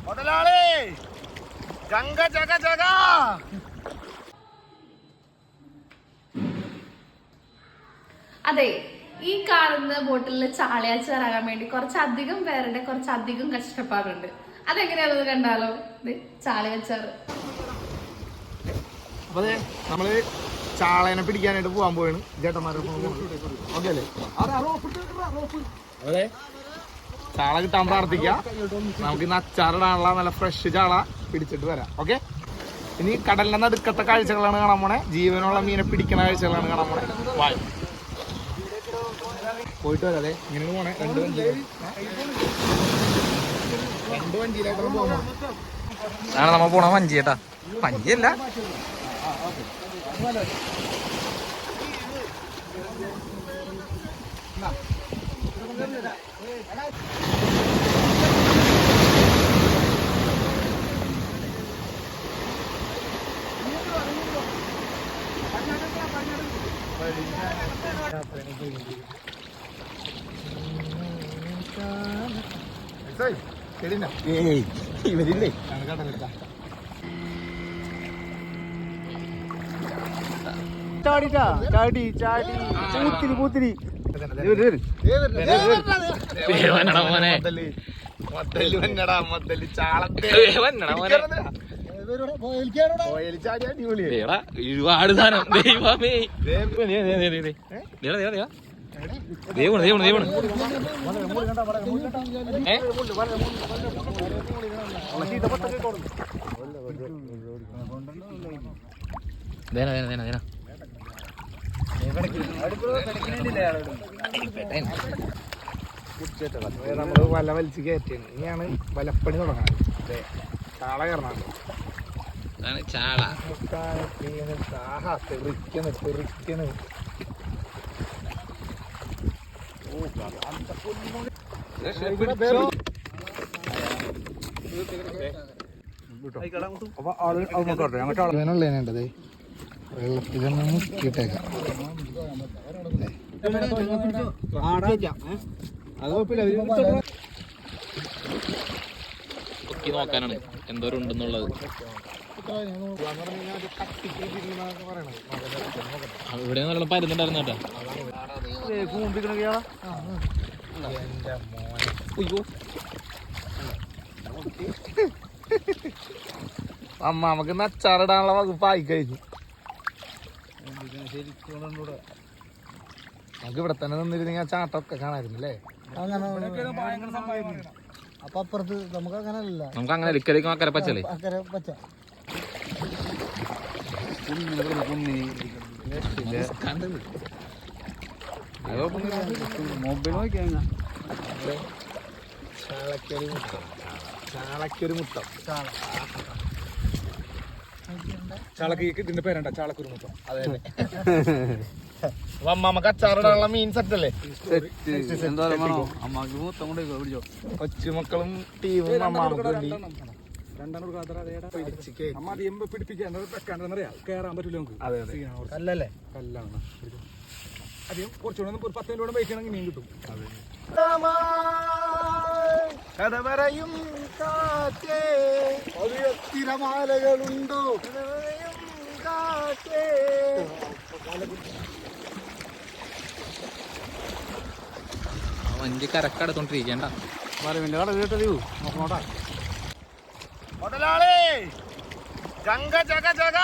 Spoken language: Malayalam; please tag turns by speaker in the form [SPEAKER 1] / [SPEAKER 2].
[SPEAKER 1] മുതലാളി ജഗ ജഗ ജഗ.
[SPEAKER 2] അതെ, ഈ കാണുന്ന ബോട്ടിൽ ചാളയാച്ചാറാകാൻ വേണ്ടി കുറച്ചധികം പേരുടെ കുറച്ചധികം കഷ്ടപ്പാടുണ്ട്. അതെങ്ങനെയാണെന്ന് കണ്ടാലോ? ചാളയാച്ചാറ്.
[SPEAKER 1] അപ്പൊ നമ്മള് ചാളേനെ പിടിക്കാനായിട്ട് പോകാൻ പോവാണ് ചേട്ടന്മാരുടെ. ഓക്കെ അല്ലേ? അതെ, ചാള കിട്ടാൻ പ്രാർത്ഥിക്കാം. നമുക്ക് ഇന്ന് അച്ചാറിടാനുള്ള നല്ല ഫ്രഷ് ചാള പിടിച്ചിട്ട് വരാം. ഓക്കെ, ഇനി കടലിന്റെ നടുക്കത്തെ കാഴ്ചകളാണ് കാണാൻ പോണേ. ജീവനുള്ള മീനെ പിടിക്കുന്ന കാഴ്ചകളാണ് കാണാൻ പോണേ. പോയിട്ട് വരാതെ ഇങ്ങനെ പോണേ. രണ്ട് വഞ്ചിയിലായിട്ടാണ് പോകുന്നത്.
[SPEAKER 3] ആണ് നമ്മ പോണ വഞ്ചി ചേട്ടാ. വഞ്ചിയല്ല,
[SPEAKER 1] ഇവരില്ലേ ചാടിട്ടാ ചാടി ചാടി പൂത്തിരി പൂത്തിരി.
[SPEAKER 3] ഒരുപാട് സാധനം. ദൈവമേ, ദൈവമാണ് ദൈവമാണ് ദൈവമാണ്. ദേന ദേന ദേന ദേന
[SPEAKER 1] നമ്മള് വല വലിച്ച് കയറ്റിയാണ്. ഇനിയാണ് വലപ്പണി തുടങ്ങാൻ. ചാള കയറണാണ്.
[SPEAKER 3] ചാള
[SPEAKER 1] തെറിക്കണ് തെറിക്കണ്. ണ്ടത് വെള്ളത്തിലൊന്ന് മുക്കിയിട്ടേക്കാം.
[SPEAKER 3] പൊക്കി നോക്കാനാണ് എന്തോരം ഉണ്ടെന്നുള്ളത്. ഇവിടെ നല്ല പരുന്നുണ്ടായിരുന്നു കേട്ടോ.
[SPEAKER 1] അമ്മ നമുക്ക് അച്ചാറിടാനുള്ള വകുപ്പ് ആയി കഴിഞ്ഞു. നമുക്ക് ഇവിടെ തന്നെ നിന്നിരുന്നെങ്കിൽ ആ ചാട്ടമൊക്കെ കാണാമായിരുന്നല്ലേ. അപ്പൊ അപ്പുറത്ത് നമുക്ക് അങ്ങനല്ല.
[SPEAKER 3] നമുക്ക് അങ്ങനെ ലിക്കലേക്ക് അക്കരെ പച്ചല്ലേ.
[SPEAKER 1] അക്കരെ പച്ച മൊബൈൽ നോക്കി ചാളക്കൊരു മുട്ടം. ചാളക്ക് ഇതിന്റെ പേരണ്ട, ചാളക്കൊരു മുട്ടം. അതെ, അമ്മക്ക് അച്ചാറിടാനുള്ള മീൻ സെറ്റ് അല്ലേ. കൊച്ചുമക്കളും ടീമും അമ്മാമക്ക് വേണ്ടി കേറാൻ പറ്റൂല നമുക്ക്. കല്ലല്ലേ, കല്ലാണ്. അധികം കുറച്ചുകൂടെ 10 മിനിറ്റ് വെയിറ്റ് ചെയ്യണമെങ്കിൽ മീൻ കിട്ടും. കഥ പറയും കാറ്റേ, തിരമാലകളുണ്ടോ കാറ്റേ.
[SPEAKER 3] വഞ്ചി കരക്കടത്തോണ്ടിരിക്കണ്ട.
[SPEAKER 1] മുതലാളി ജഗ ജഗ ജഗ.